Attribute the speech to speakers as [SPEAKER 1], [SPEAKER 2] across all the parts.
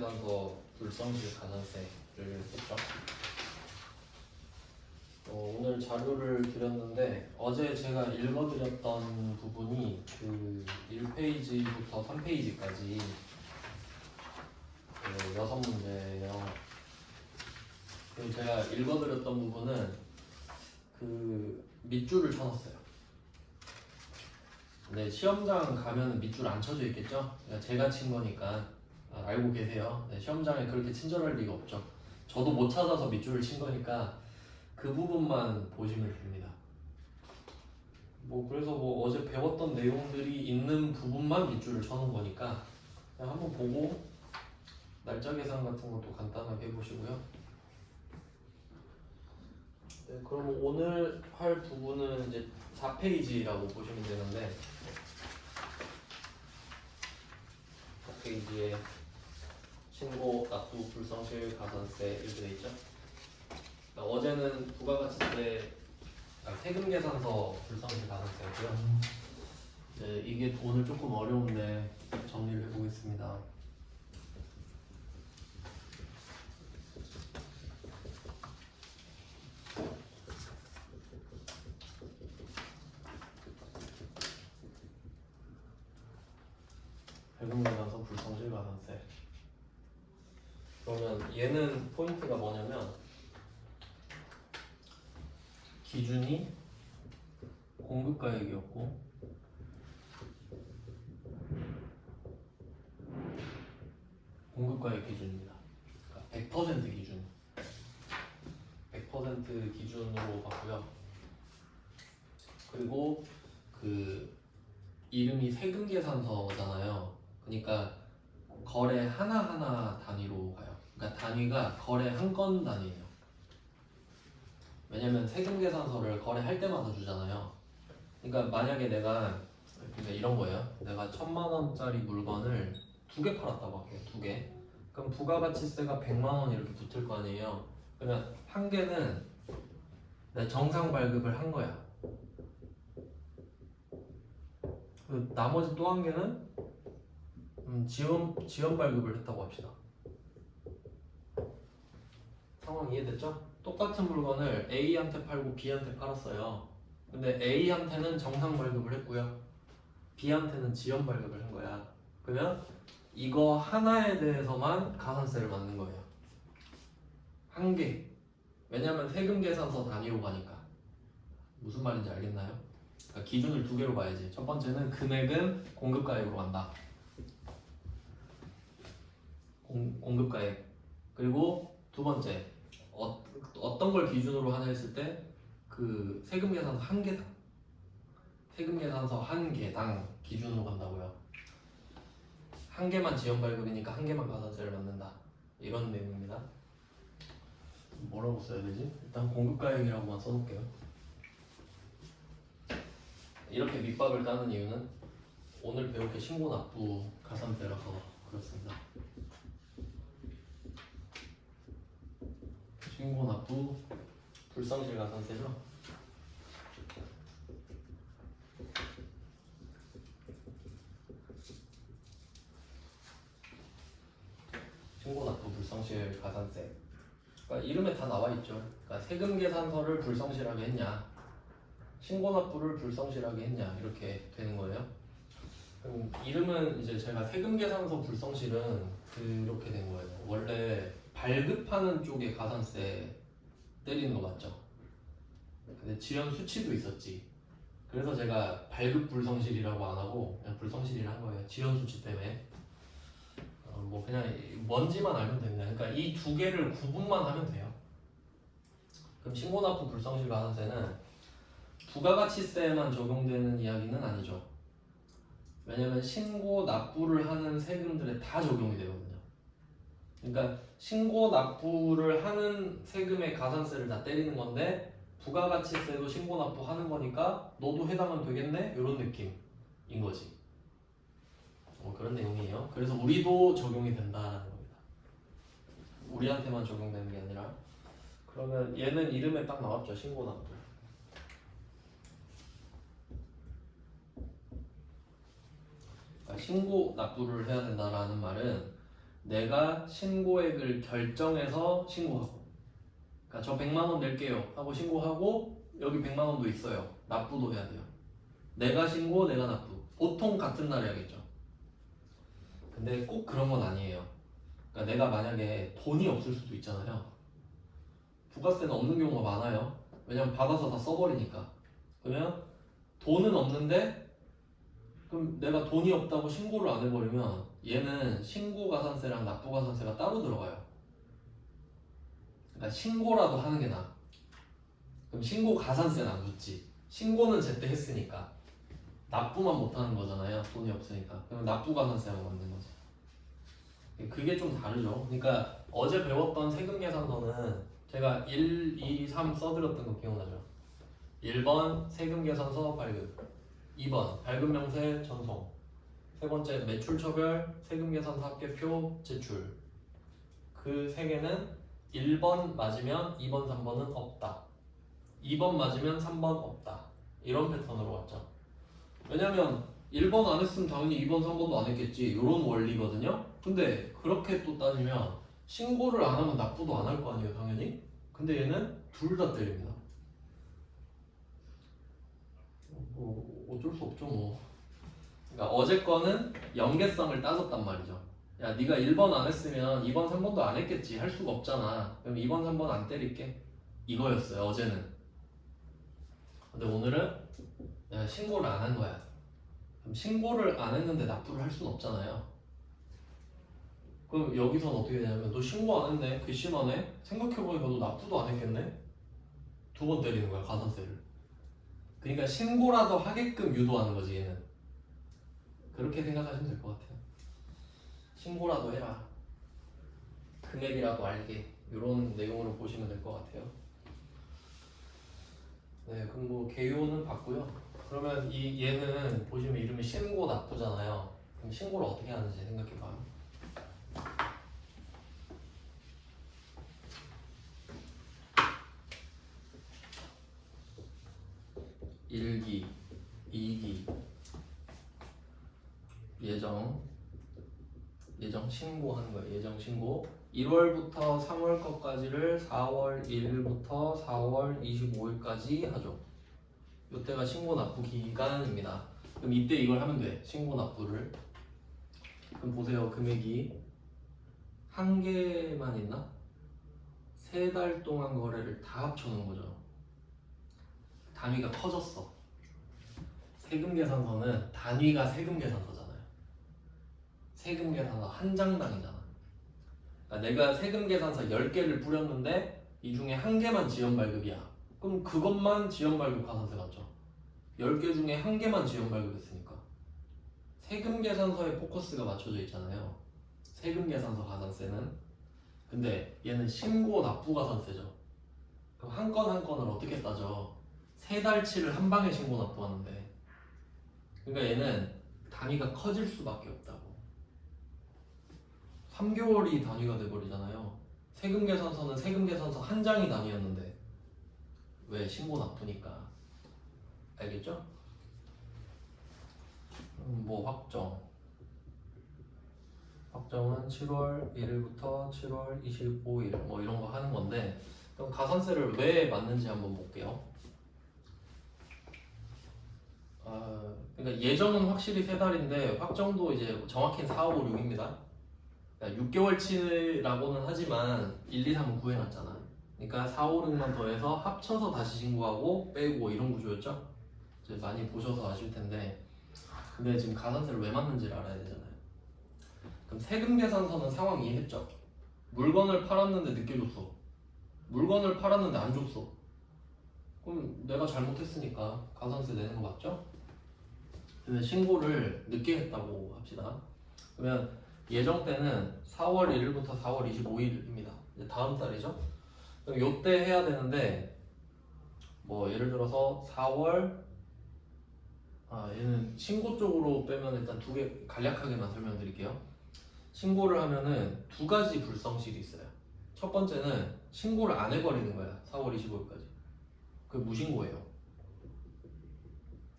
[SPEAKER 1] 세금계산서 불성실 가산세를 했죠. 오늘 자료를 드렸는데 어제 제가 읽어드렸던 부분이 그 1페이지부터 3페이지까지 6문제예요. 그리고 제가 읽어드렸던 부분은 그 밑줄을 쳐놨어요. 네, 시험장 가면 밑줄 안 쳐져 있겠죠? 그러니까 제가 친 거니까 알고 계세요. 네, 시험장에 그렇게 친절할 리가 없죠. 저도 못 찾아서 밑줄을 친 거니까 그 부분만 보시면 됩니다. 그래서 어제 배웠던 내용들이 있는 부분만 밑줄을 쳐놓은 거니까 그냥 한번 보고 날짜 계산 같은 것도 간단하게 해보시고요. 네, 그럼 오늘 할 부분은 이제 4페이지라고 보시면 되는데 4페이지에 신고, 납부, 불성실, 가산세 이렇게 돼 있죠. 어제는 부가가치세, 세금계산서 불성실 가산세였고요. 네, 이게 오늘 조금 어려운데 정리를 해보겠습니다. 세금계산서 불성실 가산세. 그러면 얘는 포인트가 뭐냐면 기준이 공급가액이었고 공급가액 기준입니다. 그러니까 100% 기준, 100% 기준으로 봤고요. 그리고 그 이름이 세금계산서잖아요. 그러니까 거래 하나하나 단위로 가요. 그러니까 단위가 거래 한 건 단위예요. 왜냐면 세금계산서를 거래할 때마다 주잖아요. 그러니까 만약에 내가 그러니까 이런 거예요. 내가 1,000만 원짜리 물건을 2개 팔았다고 할게요. 2개. 그럼 부가가치세가 100만 원 이렇게 붙을 거 아니에요. 그러면 한 개는 내가 정상 발급을 한 거야. 나머지 또 한 개는 지연 발급을 했다고 합시다. 상황 이해됐죠? 똑같은 물건을 A한테 팔고 B한테 팔았어요. 근데 A한테는 정상 발급을 했고요. B한테는 지연 발급을 한 거야. 그러면 이거 하나에 대해서만 가산세를 맞는 거예요. 한 개. 왜냐면 세금 계산서 단위로 가니까. 무슨 말인지 알겠나요? 그러니까 기준을 2개로 봐야지. 첫 번째는 금액은 공급가액으로 간다. 공급가액. 그리고 두 번째 어떤 걸 기준으로 하냐 했을 때 그 세금 계산서 한 개당 세금 계산서 한 개당 기준으로 간다고요. 한 개만 지연 발급이니까 한 개만 가산세를 받는다. 이런 내용입니다. 뭐라고 써야 되지? 일단 공급가액이라고만 써놓을게요. 이렇게 밑밥을 까는 이유는 오늘 배울 게 신고 납부 가산세라서 그렇습니다. 신고 납부 불성실 가산세죠. 신고 납부 불성실 가산세. 그러니까 이름에 다 나와 있죠. 그러니까 세금 계산서를 불성실하게 했냐, 신고 납부를 불성실하게 했냐 이렇게 되는 거예요. 그럼 이름은 이제 제가 세금 계산서 불성실은 그렇게 된 거예요. 원래 발급하는 쪽에 가산세 때리는 거 맞죠? 근데 지연 수치도 있었지. 그래서 제가 발급 불성실이라고 안 하고 그냥 불성실이라 한 거예요. 지연 수치 때문에. 그냥 뭔지만 알면 됩니다. 그러니까 이 2개를 구분만 하면 돼요. 그럼 신고납부 불성실 가산세는 부가가치세에만 적용되는 이야기는 아니죠. 왜냐면 신고 납부를 하는 세금들에 다 적용이 되거든요. 그러니까 신고 납부를 하는 세금의 가산세를 다 때리는 건데 부가가치세도 신고 납부하는 거니까 너도 해당은 되겠네? 이런 느낌인 거지. 그런 내용이에요. 그래서 우리도 적용이 된다라는 겁니다. 우리한테만 적용되는 게 아니라. 그러면 얘는 이름에 딱 나왔죠. 신고 납부. 신고 납부를 해야 된다라는 말은 내가 신고액을 결정해서 신고하고, 그러니까 저 100만 원 낼게요 하고 신고하고 여기 100만 원도 있어요. 납부도 해야 돼요. 내가 신고, 내가 납부. 보통 같은 날 해야겠죠. 근데 꼭 그런 건 아니에요. 그러니까 내가 만약에 돈이 없을 수도 있잖아요. 부가세는 없는 경우가 많아요. 왜냐면 받아서 다 써버리니까. 그러면 돈은 없는데 그럼 내가 돈이 없다고 신고를 안 해버리면 얘는 신고가산세랑 납부가산세가 따로 들어가요. 그러니까 신고라도 하는 게 나아. 그럼 신고가산세는 안 붙지. 신고는 제때 했으니까 납부만 못하는 거잖아요. 돈이 없으니까. 그럼 납부가산세하고 맞는 거지. 그게 좀 다르죠. 그러니까 어제 배웠던 세금계산서는 제가 1, 2, 3 써드렸던 거 기억나죠? 1번 세금계산서 발급, 2번 발급명세 전송, 세 번째 매출처별 세금계산서 합계표 제출. 그 세 개는 1번 맞으면 2번, 3번은 없다. 2번 맞으면 3번 없다. 이런 패턴으로 왔죠. 왜냐면 1번 안 했으면 당연히 2번, 3번도 안 했겠지. 이런 원리거든요. 근데 그렇게 또 따지면 신고를 안 하면 납부도 안 할 거 아니에요, 당연히. 근데 얘는 둘 다 때립니다. 뭐 어쩔 수 없죠, 뭐. 그러니까 어제 거는 연계성을 따졌단 말이죠. 야, 네가 1번 안 했으면 2번, 3번도 안 했겠지. 할 수가 없잖아. 그럼 2번, 3번 안 때릴게. 이거였어요, 어제는. 근데 오늘은 야, 신고를 안 한 거야. 그럼 신고를 안 했는데 납부를 할 수는 없잖아요. 그럼 여기서는 어떻게 되냐면 너 신고 안 했네, 괘씸하네, 생각해보니까 너 납부도 안 했겠네. 두 번 때리는 거야, 가산세를. 그러니까 신고라도 하게끔 유도하는 거지, 얘는. 그렇게 생각하시면 될 것 같아요. 신고라도 해라, 금액이라도 알게, 이런 내용으로 보시면 될 것 같아요. 네, 그럼 뭐 개요는 봤고요. 그러면 얘는 보시면 이름이 신고 납부잖아요. 그럼 신고를 어떻게 하는지 생각해봐요. 일기, 2기, 예정 신고하는 거예요. 예정 신고. 1월부터 3월 것까지를 4월 1일부터 4월 25일까지 하죠. 이때가 신고 납부 기간입니다. 그럼 이때 이걸 하면 돼. 신고 납부를. 그럼 보세요. 금액이 한 개만 있나? 3달 동안 거래를 다 합쳐놓은 거죠. 단위가 커졌어. 세금계산서는 단위가 세금계산서잖아요. 세금계산서 한 장당이잖아. 그러니까 내가 세금계산서 10개를 뿌렸는데 이 중에 한 개만 지연발급이야. 그럼 그것만 지연발급 가산세 맞죠? 10개 중에 한 개만 지연발급했으니까. 세금계산서에 포커스가 맞춰져 있잖아요. 세금계산서 가산세는. 근데 얘는 신고 납부 가산세죠. 그럼 한 건 한 건을 어떻게 따져? 3달치를 한 방에 신고 납부하는데. 그러니까 얘는 단위가 커질 수밖에 없다고. 3개월이 단위가 돼버리잖아요. 세금계산서는 세금계산서 한 장이 단위였는데 왜? 신고 납부니까. 알겠죠? 뭐 확정은 7월 1일부터 7월 25일 뭐 이런 거 하는 건데, 그럼 가산세를 왜 맞는지 한번 볼게요. 그러니까 예정은 확실히 3달인데 확정도 이제 정확히는 4, 5, 6입니다. 그러니까 6개월치라고는 하지만 1, 2, 3은 구해놨잖아. 그러니까 4, 5, 6만 더해서 합쳐서 다시 신고하고 빼고 이런 구조였죠? 이제 많이 보셔서 아실 텐데, 근데 지금 가산세를 왜 맞는지를 알아야 되잖아요. 그럼 세금계산서는 상황 이해했죠? 물건을 팔았는데 늦게 줬어. 물건을 팔았는데 안 줬어. 그럼 내가 잘못했으니까 가산세 내는 거 맞죠? 근데 신고를 늦게 했다고 합시다. 그러면 예정 때는 4월 1일부터 4월 25일입니다. 이제 다음 달이죠? 그럼 요때 해야 되는데, 뭐 예를 들어서 4월, 얘는 신고 쪽으로 빼면 일단 두 개 간략하게만 설명드릴게요. 신고를 하면은 두 가지 불성실이 있어요. 첫 번째는 신고를 안 해버리는 거야. 4월 25일까지. 그게 무신고예요.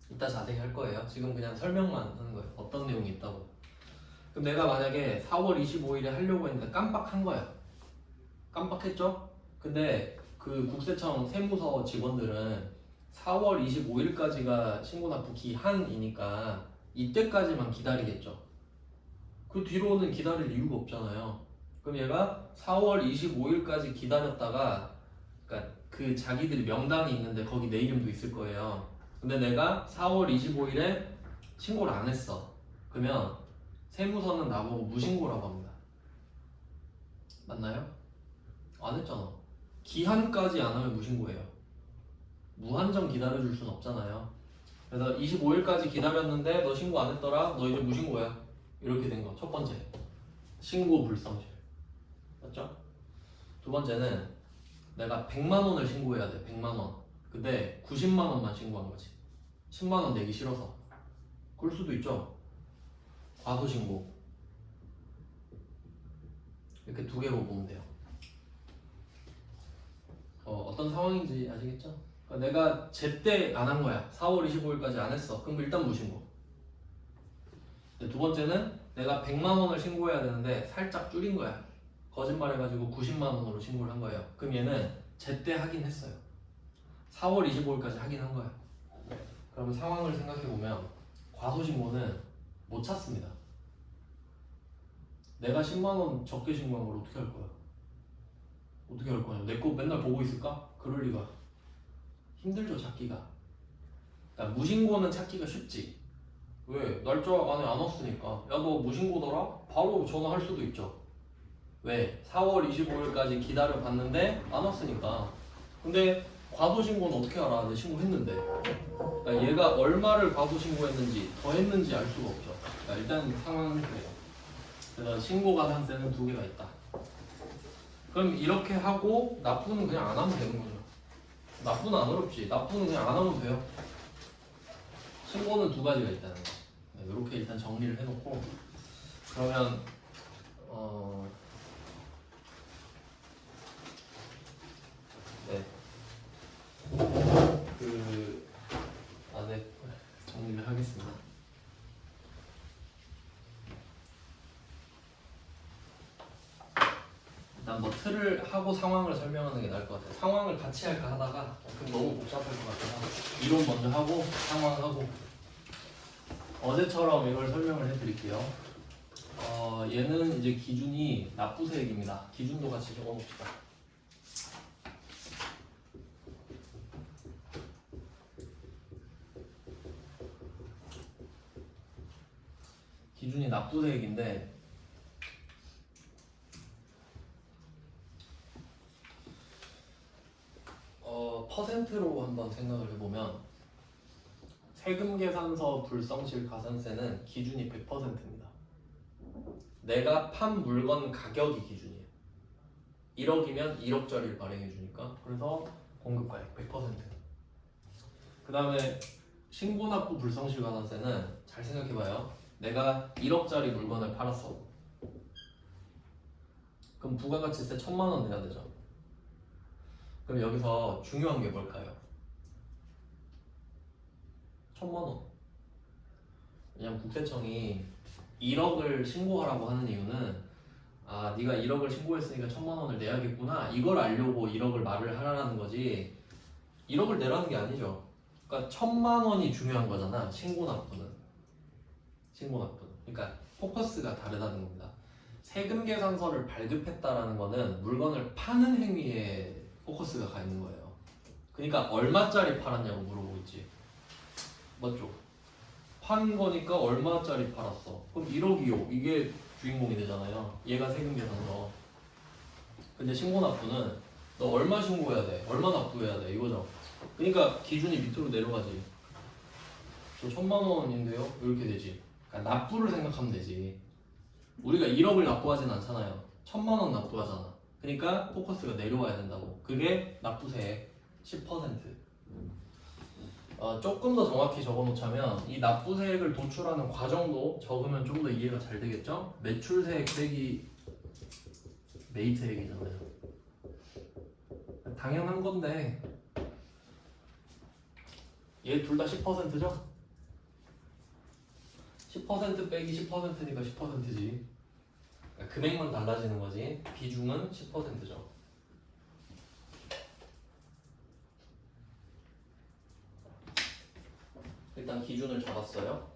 [SPEAKER 1] 이따 자세히 할 거예요. 지금 그냥 설명만 하는 거예요. 어떤 내용이 있다고. 그럼 내가 만약에 4월 25일에 하려고 했는데 깜빡한 거야. 깜빡했죠? 근데 그 국세청 세무서 직원들은 4월 25일까지가 신고납부 기한이니까 이때까지만 기다리겠죠. 그 뒤로는 기다릴 이유가 없잖아요. 그럼 얘가 4월 25일까지 기다렸다가, 그러니까 그 자기들이 명단이 있는데 거기 내 이름도 있을 거예요. 근데 내가 4월 25일에 신고를 안 했어. 그러면 세무서는 나보고 무신고라고 합니다. 맞나요? 안 했잖아. 기한까지 안 하면 무신고예요. 무한정 기다려줄 순 없잖아요. 그래서 25일까지 기다렸는데 너 신고 안 했더라? 너 이제 무신고야. 이렇게 된 거. 첫 번째, 신고 불성실. 맞죠? 두 번째는 내가 100만 원을 신고해야 돼. 100만 원. 근데 90만 원만 신고한 거지. 10만 원 내기 싫어서. 그럴 수도 있죠. 과소신고. 이렇게 두 개로 보면 돼요. 어떤 상황인지 아시겠죠? 그러니까 내가 제때 안 한 거야. 4월 25일까지 안 했어. 그럼 일단 무신고. 두 번째는 내가 100만 원을 신고해야 되는데 살짝 줄인 거야. 거짓말 해가지고 90만 원으로 신고를 한 거예요. 그럼 얘는 제때 하긴 했어요. 4월 25일까지 하긴 한 거야. 그럼 상황을 생각해보면 과소신고는 못 찾습니다. 내가 10만 원 적게 신고한 걸 어떻게 할 거야? 어떻게 할 거냐? 내 거 맨날 보고 있을까? 그럴 리가. 힘들죠, 찾기가. 그러니까 무신고는 찾기가 쉽지. 왜? 날짜 안에 안 왔으니까. 야, 너 무신고더라? 바로 전화할 수도 있죠. 왜? 4월 25일까지 기다려 봤는데 안 왔으니까. 근데 과소신고는 어떻게 알아? 내 신고했는데. 그러니까 얘가 얼마를 과소신고했는지 더 했는지 알 수가 없죠. 그러니까 일단 상황은 그래요. 그래서 신고가산세는 두 개가 있다. 그럼 이렇게 하고 납부는 그냥 안 하면 되는 거죠. 납부는 안 어렵지. 납부는 그냥 안 하면 돼요. 신고는 두 가지가 있다는 거. 이렇게 일단 정리를 해놓고 그러면 네. 네. 정리를 하겠습니다. 일단 뭐 틀을 하고 상황을 설명하는 게 나을 것 같아요. 상황을 같이 할까 하다가 그럼 너무 복잡할 것 같아서 이론 먼저 하고 상황하고 어제처럼 이걸 설명을 해드릴게요. 얘는 이제 기준이 납부세액입니다. 기준도 같이 적어봅시다. 기준이 납부세액인데 퍼센트로 한번 생각을 해보면 세금계산서 불성실 가산세는 기준이 100%입니다. 내가 판 물건 가격이 기준이에요. 1억이면 1억짜리를 발행해 주니까. 그래서 공급가액 100%. 그 다음에 신고납부 불성실 가산세는 잘 생각해봐요. 내가 1억짜리 물건을 팔았어. 그럼 부가가치세 1000만 원 내야 되죠. 그럼 여기서 중요한 게 뭘까요? 1000만 원. 왜냐면 국세청이 1억을 신고하라고 하는 이유는 네가 1억을 신고했으니까 1000만 원을 내야겠구나 이걸 알려고 1억을 말을 하라는 거지 1억을 내라는 게 아니죠. 그러니까 1000만 원이 중요한 거잖아. 신고납부는. 그러니까 포커스가 다르다는 겁니다. 세금 계산서를 발급했다라는 거는 물건을 파는 행위에 포커스가 가 있는 거예요. 그러니까 얼마짜리 팔았냐고 물어보고 있지. 맞죠? 판 거니까 얼마짜리 팔았어? 그럼 1억이요. 이게 주인공이 되잖아요. 얘가 세금 계산서. 근데 신고납부는 너 얼마 신고해야 돼? 얼마 납부해야 돼? 이거죠. 그러니까 기준이 밑으로 내려가지. 저 1000만 원인데요? 이렇게 되지. 그러니까 납부를 생각하면 되지. 우리가 1억을 납부하진 않잖아요. 1000만 원 납부하잖아. 그러니까 포커스가 내려와야 된다고. 그게 납부세액 10%. 조금 더 정확히 적어놓자면 이 납부세액을 도출하는 과정도 적으면 좀 더 이해가 잘 되겠죠? 매출세액 빼기 매입세액이잖아요. 당연한 건데 얘 둘 다 10%죠? 10% 빼기 10%니까 10%지. 그러니까 금액만 달라지는 거지. 비중은 10%죠. 일단 기준을 잡았어요.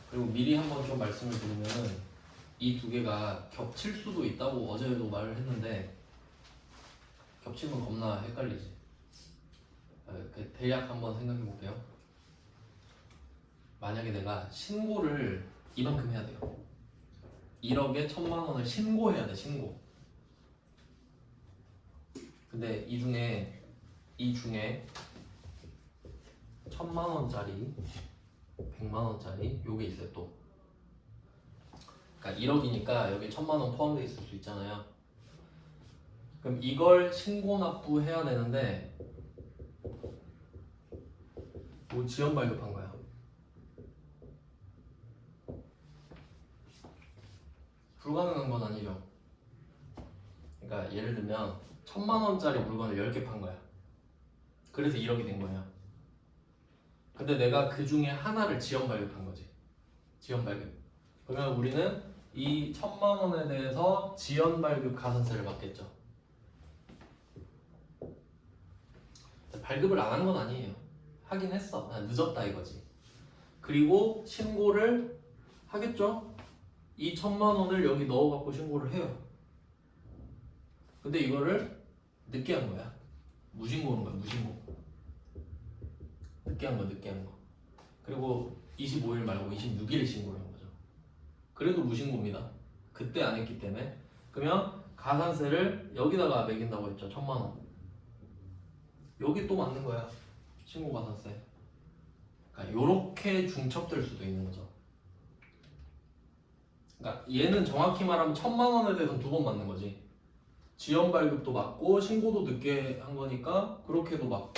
[SPEAKER 1] 그리고 미리 한번 좀 말씀을 드리면은 이 두 개가 겹칠 수도 있다고 어제도 말을 했는데 겹치면 겁나 헷갈리지. 대략 한번 생각해 볼게요. 만약에 내가 신고를 이만큼 해야 돼요. 1억에 1,000만 원을 신고해야 돼. 신고. 근데 이 중에 1,000만 원짜리 100만 원짜리 요게 있어요. 또 그러니까 1억이니까 여기 1,000만 원 포함되어 있을 수 있잖아요. 그럼 이걸 신고 납부해야 되는데 뭐 지연 발급한 거야. 불가능한 건 아니죠. 그러니까 예를 들면 1,000만 원짜리 물건을 10개 판 거야. 그래서 1억이 된 거예요. 근데 내가 그 중에 하나를 지연 발급한 거지. 지연 발급. 그러면 우리는 이 1,000만 원에 대해서 지연 발급 가산세를 받겠죠. 발급을 안 한 건 아니에요. 하긴 했어. 그냥 늦었다 이거지. 그리고 신고를 하겠죠. 이 1,000만 원을 여기 넣어갖고 신고를 해요. 근데 이거를 늦게 한 거야. 무신고는 거야. 무신고. 늦게 한 거. 그리고 25일 말고 26일에 신고를 한 거죠. 그래도 무신고입니다. 그때 안 했기 때문에. 그러면 가산세를 여기다가 매긴다고 했죠. 1,000만 원. 여기 또 맞는 거야. 신고 가산세. 그러니까 요렇게 중첩될 수도 있는 거죠. 그러니까 얘는 정확히 말하면 1,000만 원에 대해서는 두 번 맞는 거지. 지연 발급도 맞고 신고도 늦게 한 거니까 그렇게도 맞고.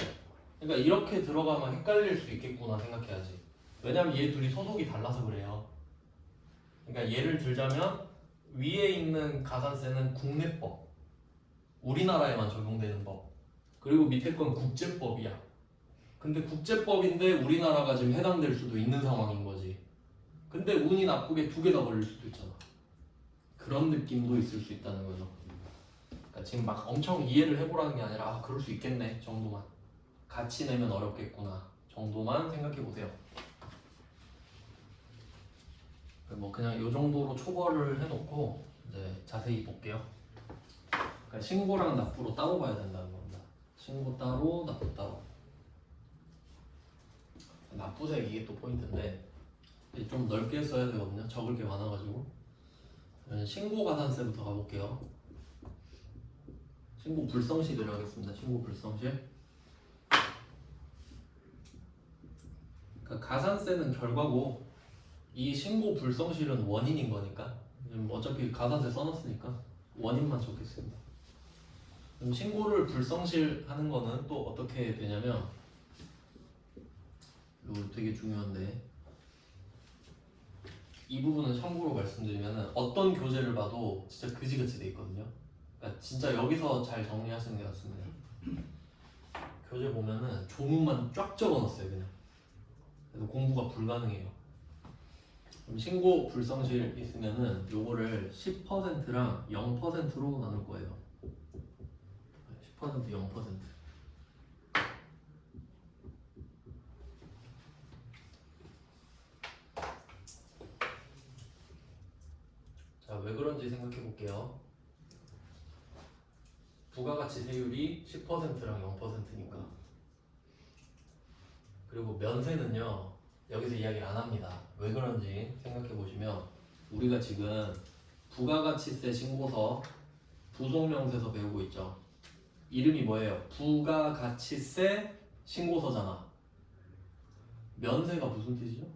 [SPEAKER 1] 그러니까 이렇게 들어가면 헷갈릴 수 있겠구나 생각해야지. 왜냐면 얘 둘이 소속이 달라서 그래요. 그러니까 예를 들자면 위에 있는 가산세는 국내법, 우리나라에만 적용되는 법. 그리고 밑에 건 국제법이야. 근데 국제법인데 우리나라가 지금 해당될 수도 있는 상황인 거지. 근데 운이 나쁘게 두 개 다 걸릴 수도 있잖아. 그런 느낌도 있을 수 있다는 거죠. 그러니까 지금 막 엄청 이해를 해보라는 게 아니라 그럴 수 있겠네 정도만. 같이 내면 어렵겠구나 정도만 생각해 보세요. 뭐 그냥 이 정도로 초벌을 해놓고 이제 자세히 볼게요. 그러니까 신고랑 납부로 따로 봐야 된다는 겁니다. 신고 따로, 납부 따로. 납부세 이게 또 포인트인데 좀 넓게 써야 되거든요. 적을 게 많아가지고. 신고 가산세부터 가볼게요. 신고 불성시를 하겠습니다. 신고 불성시. 그러니까 가산세는 결과고 이 신고 불성실은 원인인 거니까 어차피 가산세 써놨으니까 원인만 적겠습니다. 그럼 신고를 불성실 하는 거는 또 어떻게 되냐면 이거 되게 중요한데 이 부분은 참고로 말씀드리면 어떤 교재를 봐도 진짜 그지같이 돼 있거든요. 그러니까 진짜 여기서 잘 정리하시는 게 낫습니다. 교재 보면은 조문만 쫙 적어놨어요 그냥. 그래서 공부가 불가능해요. 그럼 신고 불성실 있으면은 요거를 10%랑 0%로 나눌 거예요. 10% 0%. 자, 왜 그런지 생각해 볼게요. 부가가치세율이 10%랑 0%니까. 그리고 면세는요. 여기서 이야기를 안 합니다. 왜 그런지 생각해 보시면 우리가 지금 부가가치세 신고서 부속명세서 배우고 있죠. 이름이 뭐예요? 부가가치세 신고서잖아. 면세가 무슨 뜻이죠?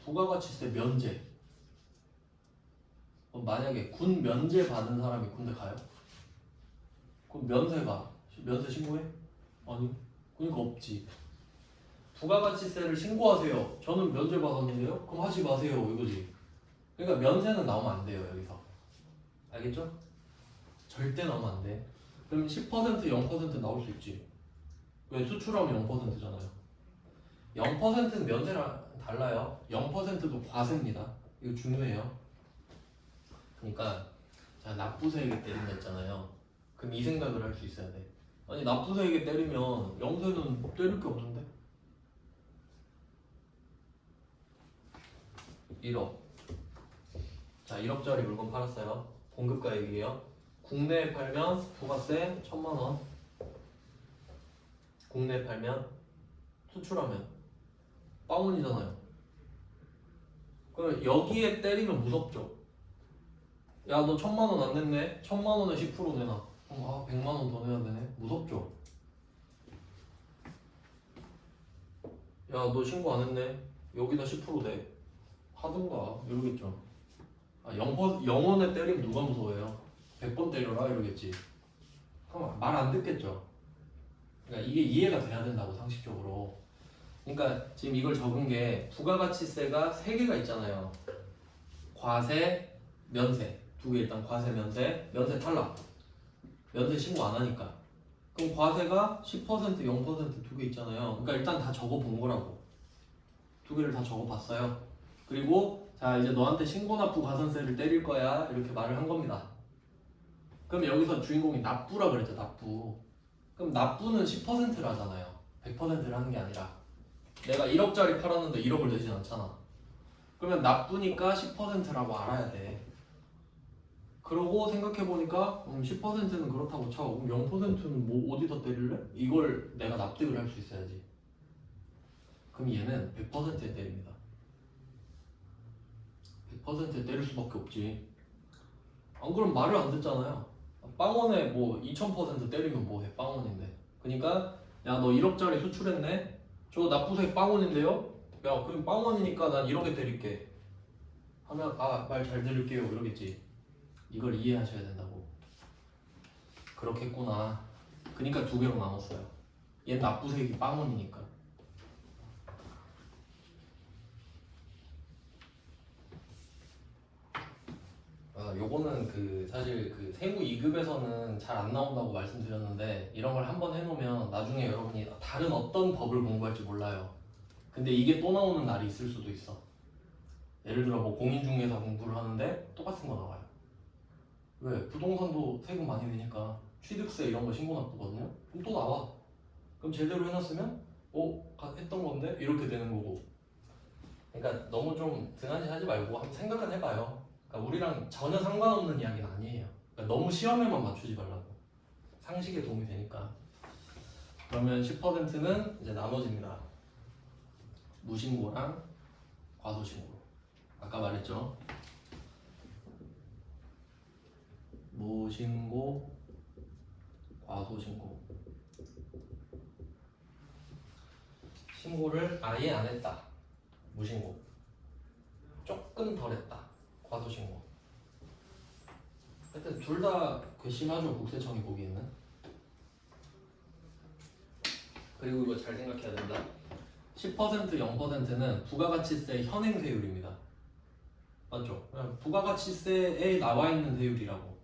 [SPEAKER 1] 부가가치세 면제. 만약에 군 면제 받은 사람이 군대 가요? 그럼 면세 신고해? 아니, 그러니까 없지. 부가가치세를 신고하세요. 저는 면제 받았는데요? 그럼 하지 마세요. 이거지. 그러니까 면세는 나오면 안 돼요. 여기서. 알겠죠? 절대 나오면 안 돼. 그럼 10% 0% 나올 수 있지. 왜 수출하면 0%잖아요. 0%는 면세랑 달라요. 0%도 과세입니다. 이거 중요해요. 그러니까 자, 납부세에게 때린다 했잖아요. 그럼 이 생각을 할 수 있어야 돼. 아니 납부세에게 때리면 영세는 때릴 게 없는데? 1억. 자 1억짜리 물건 팔았어요. 공급가액이에요. 국내에 팔면 부가세 1000만원. 국내에 팔면 수출하면 빵원이잖아요. 그럼 여기에 때리면 무섭죠. 야 너 1000만원 안 냈네? 1000만원에 10% 내놔. 아 100만원 더 내야 되네? 무섭죠. 야 너 신고 안 했네? 여기다 10% 내. 하든가 이러겠죠. 아 0원에 때리면 누가 무서워해요? 100번 때려라 이러겠지. 그럼 말 안 듣겠죠. 그러니까 이게 이해가 돼야 된다고 상식적으로. 그러니까 지금 이걸 적은 게 부가가치세가 3개가 있잖아요. 과세, 면세. 2개 일단 과세, 면세. 면세 탈락. 면세 신고 안 하니까. 그럼 과세가 10%, 0% 2개 있잖아요. 그러니까 일단 다 적어 본 거라고. 2개를 다 적어 봤어요. 그리고 자 이제 너한테 신고납부 가산세를 때릴 거야 이렇게 말을 한 겁니다. 그럼 여기서 주인공이 납부라 그랬죠. 납부. 그럼 납부는 10%라잖아요. 100%를 하는 게 아니라 내가 1억짜리 팔았는데 1억을 내진 않잖아. 그러면 납부니까 10%라고 알아야 돼. 그러고 생각해보니까 10%는 그렇다고 쳐. 그럼 0%는 뭐 어디다 때릴래? 이걸 내가 납득을 할 수 있어야지. 그럼 얘는 100%에 때립니다. 100%에 때릴 수밖에 없지. 안 그럼 말을 안 듣잖아요. 빵원에 뭐 2000% 때리면 뭐해? 빵원인데. 그러니까 야 너 1억짜리 수출했네? 저 납부세 빵원인데요? 야 그럼 빵원이니까 난 1억에 때릴게 하면 아 말 잘 들을게요 이러겠지. 이걸 이해하셔야 된다고. 그렇겠구나. 그러니까 2개로 나눴어요. 얘는 납부세액이 빵원이니까. 요거는 그 사실 그 세무 2급에서는 잘 안 나온다고 말씀드렸는데 이런 걸 한번 해놓으면 나중에 여러분이 다른 어떤 법을 공부할지 몰라요. 근데 이게 또 나오는 날이 있을 수도 있어. 예를 들어 뭐 공인중개사 공부를 하는데 똑같은 거 나와요. 왜? 부동산도 세금 많이 내니까 취득세 이런 거 신고 납부거든요. 그럼 또 나와. 그럼 제대로 해놨으면 했던 건데 이렇게 되는 거고. 그러니까 너무 좀 등한시 하지 말고 한번 생각은 해봐요. 그러니까 우리랑 전혀 상관없는 이야기는 아니에요. 그러니까 너무 시험에만 맞추지 말라고. 상식에 도움이 되니까. 그러면 10%는 이제 나눠집니다. 무신고랑 과소신고로. 아까 말했죠. 무신고, 과소신고. 신고를 아예 안 했다. 무신고. 조금 덜 했다. 과소신고. 하여튼 둘 다 괘씸하죠. 국세청이 보기에는. 그리고 이거 잘 생각해야 된다. 10% 0%는 부가가치세 현행세율입니다. 맞죠? 부가가치세에 나와 있는 세율이라고.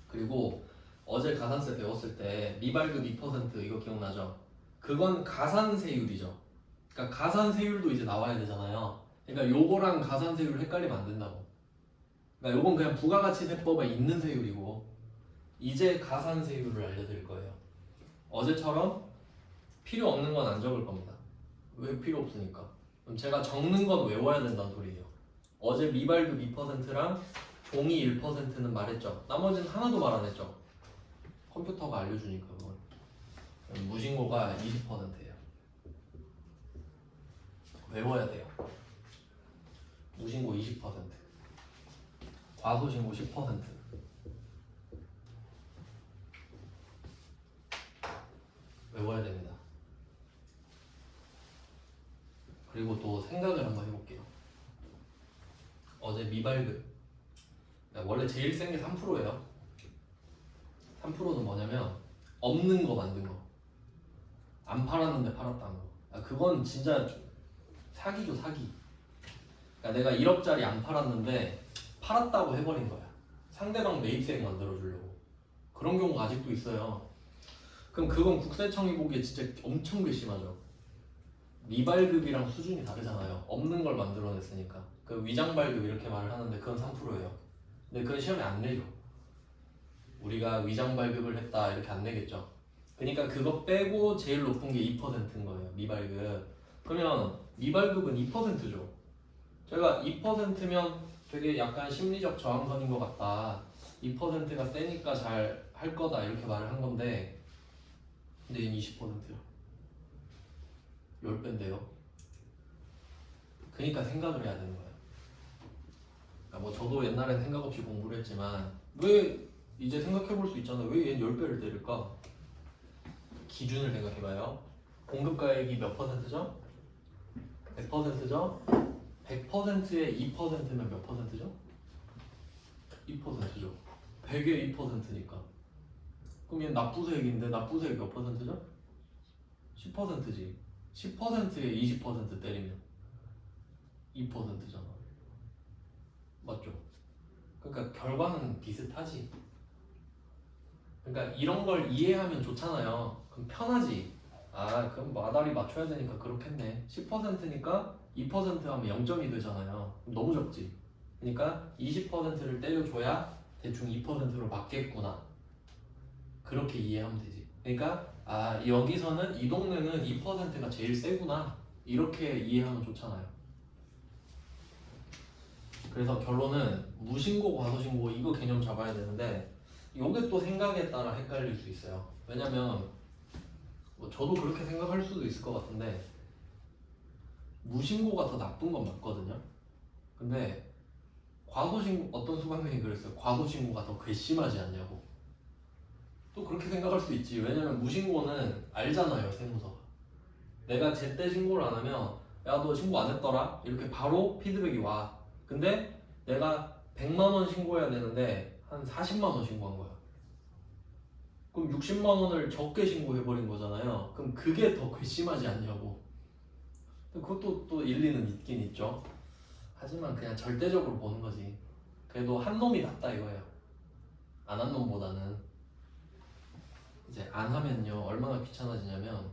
[SPEAKER 1] 그리고 어제 가산세 배웠을 때 미발급 2% 이거 기억나죠? 그건 가산세율이죠. 그러니까 가산세율도 이제 나와야 되잖아요. 그러니까 요거랑 가산세율 헷갈리면 안 된다고. 그러니까 요건 그냥 부가가치세법에 있는 세율이고 이제 가산세율을 알려드릴 거예요. 어제처럼 필요 없는 건 안 적을 겁니다. 왜 필요 없으니까. 그럼 제가 적는 건 외워야 된다는 소리예요. 어제 미발급 2%랑 종이 1%는 말했죠. 나머지는 하나도 말 안 했죠. 컴퓨터가 알려주니까 그건. 무신고가 20%예요. 외워야 돼요. 무신고 20%, 과소신고 10%. 외워야 됩니다. 그리고 또 생각을 한번 해볼게요. 어제 미발급 원래 제일 센 게 3%예요. 3%는 뭐냐면 없는 거 만든 거. 안 팔았는데 팔았다는 거. 그건 진짜 사기죠, 사기. 그러니까 내가 1억짜리 안 팔았는데 팔았다고 해버린 거야. 상대방 매입세액 만들어주려고. 그런 경우가 아직도 있어요. 그럼 그건 국세청이 보기에 진짜 엄청 괘씸하죠. 미발급이랑 수준이 다르잖아요. 없는 걸 만들어냈으니까. 그 위장발급 이렇게 말을 하는데 그건 3%예요. 근데 그건 시험에 안 내죠. 우리가 위장발급을 했다 이렇게 안 내겠죠. 그러니까 그거 빼고 제일 높은 게 2%인 거예요. 미발급. 그러면 미발급은 2%죠. 제가 2%면 되게 약간 심리적 저항선인 것 같다. 2%가 세니까 잘 할 거다 이렇게 말을 한 건데, 근데 얘는 20%요. 10배인데요. 그러니까 생각을 해야 되는 거예요. 그러니까 뭐 저도 옛날엔 생각 없이 공부를 했지만 왜 이제 생각해 볼 수 있잖아요. 왜 얘는 10배를 때릴까? 기준을 생각해봐요. 공급가액이 몇 퍼센트죠? 100%죠? 100%에 2%면 몇 퍼센트죠? 2%죠. 100에 2%니까. 그럼 얘는 납부세액인데 납부세액 몇 퍼센트죠? 10%지. 10%에 20% 때리면 2%잖아. 맞죠? 그러니까 결과는 비슷하지. 그러니까 이런 걸 이해하면 좋잖아요. 그럼 편하지. 아, 그럼 마다리 맞춰야 되니까 그렇겠네. 10%니까 2% 하면 0점이 되잖아요. 그럼 너무 적지. 그러니까 20%를 때려줘야 대충 2%로 맞겠구나. 그렇게 이해하면 되지. 그러니까 아, 여기서는 이 동네는 2%가 제일 세구나. 이렇게 이해하면 좋잖아요. 그래서 결론은 무신고, 과소신고 이거 개념 잡아야 되는데 요게 또 생각에 따라 헷갈릴 수 있어요. 왜냐면 뭐 저도 그렇게 생각할 수도 있을 것 같은데 무신고가 더 나쁜 건 맞거든요. 근데 과소신고, 어떤 수강생이 그랬어요. 과소신고가 더 괘씸하지 않냐고. 또 그렇게 생각할 수 있지. 왜냐면 무신고는 알잖아요, 세무서가. 내가 제때 신고를 안 하면 야, 너 신고 안 했더라? 이렇게 바로 피드백이 와. 근데 내가 100만 원 신고해야 되는데 한 40만 원 신고한 거야. 그럼 60만 원을 적게 신고해버린 거잖아요. 그럼 그게 더 괘씸하지 않냐고. 그것도 또 일리는 있긴 있죠. 하지만 그냥 절대적으로 보는 거지. 그래도 한 놈이 낫다 이거예요. 안 한 놈보다는. 이제 안 하면요 얼마나 귀찮아지냐면,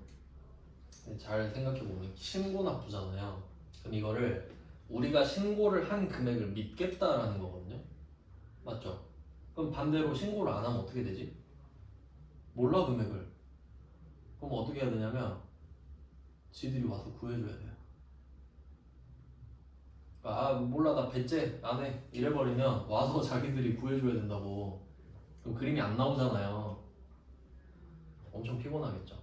[SPEAKER 1] 잘 생각해보면 신고 납부잖아요. 그럼 이거를 우리가 신고를 한 금액을 믿겠다라는 거거든요. 맞죠? 그럼 반대로 신고를 안 하면 어떻게 되지? 몰라 금액을. 그럼 어떻게 해야 되냐면 지들이 와서 구해줘야 돼요. 아 몰라 나 배째 안 해 이래버리면 와서 자기들이 구해줘야 된다고. 그럼 그림이 안 나오잖아요. 엄청 피곤하겠죠.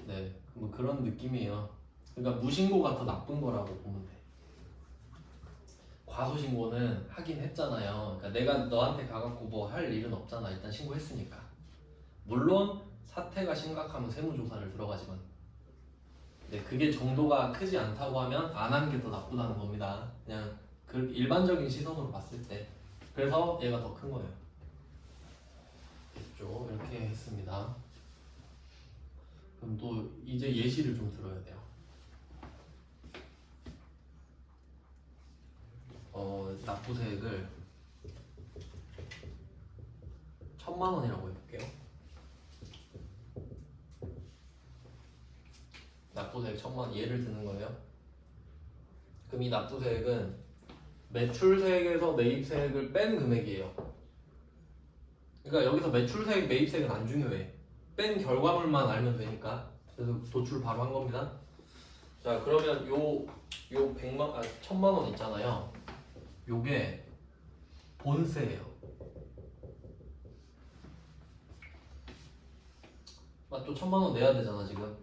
[SPEAKER 1] 네, 뭐 그런 느낌이에요. 그러니까 무신고가 더 나쁜 거라고 보면 돼. 과소신고는 하긴 했잖아요. 그러니까 내가 너한테 가갖고 뭐 할 일은 없잖아. 일단 신고했으니까. 물론 사태가 심각하면 세무조사를 들어가지만, 네, 그게 정도가 크지 않다고 하면 안 하는 게 더 나쁘다는 겁니다. 그냥 그 일반적인 시선으로 봤을 때. 그래서 얘가 더 큰 거예요. 됐죠? 이렇게 했습니다. 그럼 또 이제 예시를 좀 들어야 돼요. 납부세액을 1000만 원이라고 해볼게요. 납부세액 1000만 원 예를 드는 거예요. 그럼 이 납부세액은 매출세액에서 매입세액을 뺀 금액이에요. 그러니까 여기서 매출세액, 매입세액은 안 중요해. 뺀 결과물만 알면 되니까. 그래서 도출 바로 한 겁니다. 자, 그러면 요 1000만 원 있잖아요. 요게 본세예요. 맞죠? 1000만 원 내야 되잖아 지금.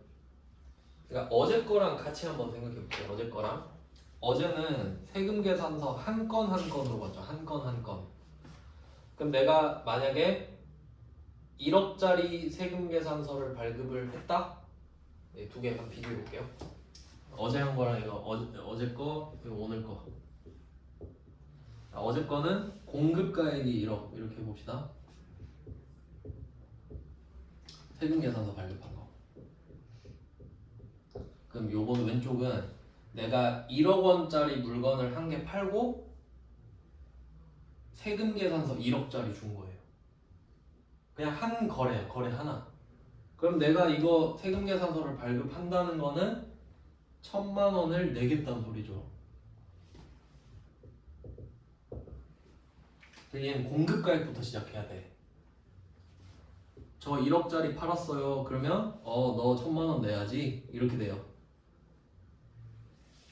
[SPEAKER 1] 그러니까 어제 거랑 같이 한번 생각해 볼게요. 어제 거랑. 어제는 세금 계산서 한 건 한 건으로 봤죠. 한 건 한 건. 그럼 내가 만약에 1억짜리 세금 계산서를 발급을 했다? 네, 두 개 한번 비교해 볼게요. 어제 한 거랑 이거 어제 거, 그리고 오늘 거. 어제 거는 공급가액이 1억 이렇게 해봅시다. 세금 계산서 발급한 거. 그럼 요번 왼쪽은 내가 1억 원짜리 물건을 한 개 팔고 세금 계산서 1억짜리 준 거예요. 그냥 한 거래야, 거래 하나. 그럼 내가 이거 세금계산서를 발급한다는 거는 1,000만 원을 내겠다는 소리죠. 얘는 공급가액부터 시작해야 돼. 저 1억짜리 팔았어요. 그러면 너 1,000만 원 내야지. 이렇게 돼요.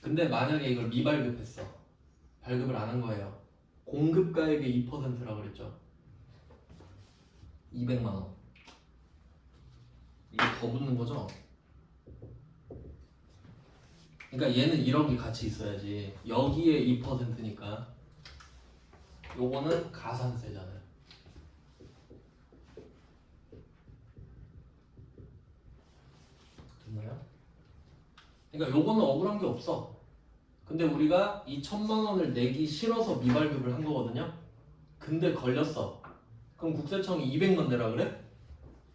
[SPEAKER 1] 근데 만약에 이걸 미발급했어. 발급을 안 한 거예요. 공급가액의 2%라고 그랬죠. 200만 원. 이게 더 붙는 거죠. 그러니까 얘는 1억이 같이 있어야지. 여기에 2%니까 요거는 가산세잖아요. 됐나요? 그러니까 요거는 억울한 게 없어. 근데 우리가 이 1,000만 원을 내기 싫어서 미발급을 한 거거든요. 근데 걸렸어. 그럼 국세청이 200만 내라 그래?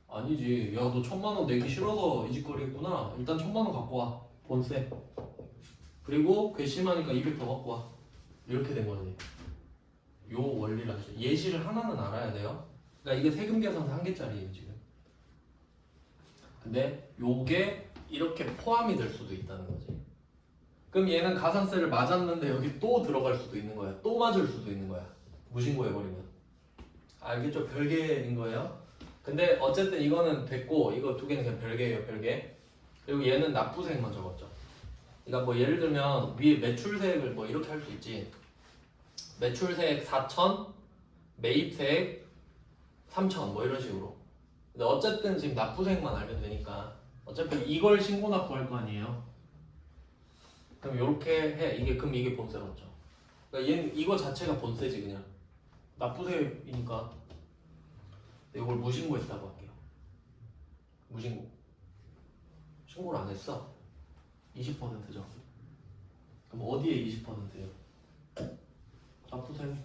[SPEAKER 1] 아니지. 야, 너 1,000만 원 내기 싫어서 이 짓거리 했구나. 일단 1,000만 원 갖고 와. 본세. 그리고 괘씸하니까 200 더 갖고 와. 이렇게 된 거지. 요 원리라죠. 예시를 하나는 알아야 돼요. 그러니까 이게 세금 계산서 한 개짜리예요 지금. 근데 요게 이렇게 포함이 될 수도 있다는 거지. 그럼 얘는 가산세를 맞았는데 여기 또 들어갈 수도 있는 거야. 또 맞을 수도 있는 거야. 무신고해버리면. 알겠죠? 별개인 거예요. 근데 어쨌든 이거는 됐고 이거 두 개는 그냥 별개예요. 별개. 그리고 얘는 납부세액만 적었죠. 그러니까 뭐 예를 들면 위에 매출세액을 뭐 이렇게 할 수 있지. 매출세액 4천, 매입세액 3천 뭐 이런 식으로. 근데 어쨌든 지금 납부세액만 알면 되니까 어차피 이걸 신고 납부할 거 아니에요. 그럼 이렇게 해. 그럼 이게 본세 맞죠? 그러니까 얘는 이거 자체가 본세지 그냥. 납부세액이니까. 이걸 무신고했다고 할게요. 무신고. 신고를 안 했어. 20%죠. 그럼 어디에 20%예요? 납부세액.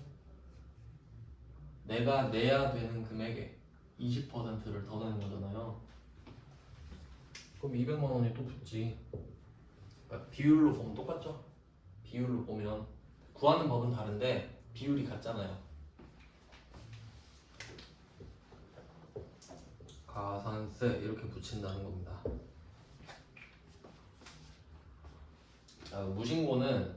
[SPEAKER 1] 내가 내야 되는 금액에 20%를 더 내는 거잖아요. 그럼 200만 원이 또 붙지. 그러니까 비율로 보면 똑같죠? 비율로 보면 구하는 법은 다른데 비율이 같잖아요. 가산세 이렇게 붙인다는 겁니다. 자, 무신고는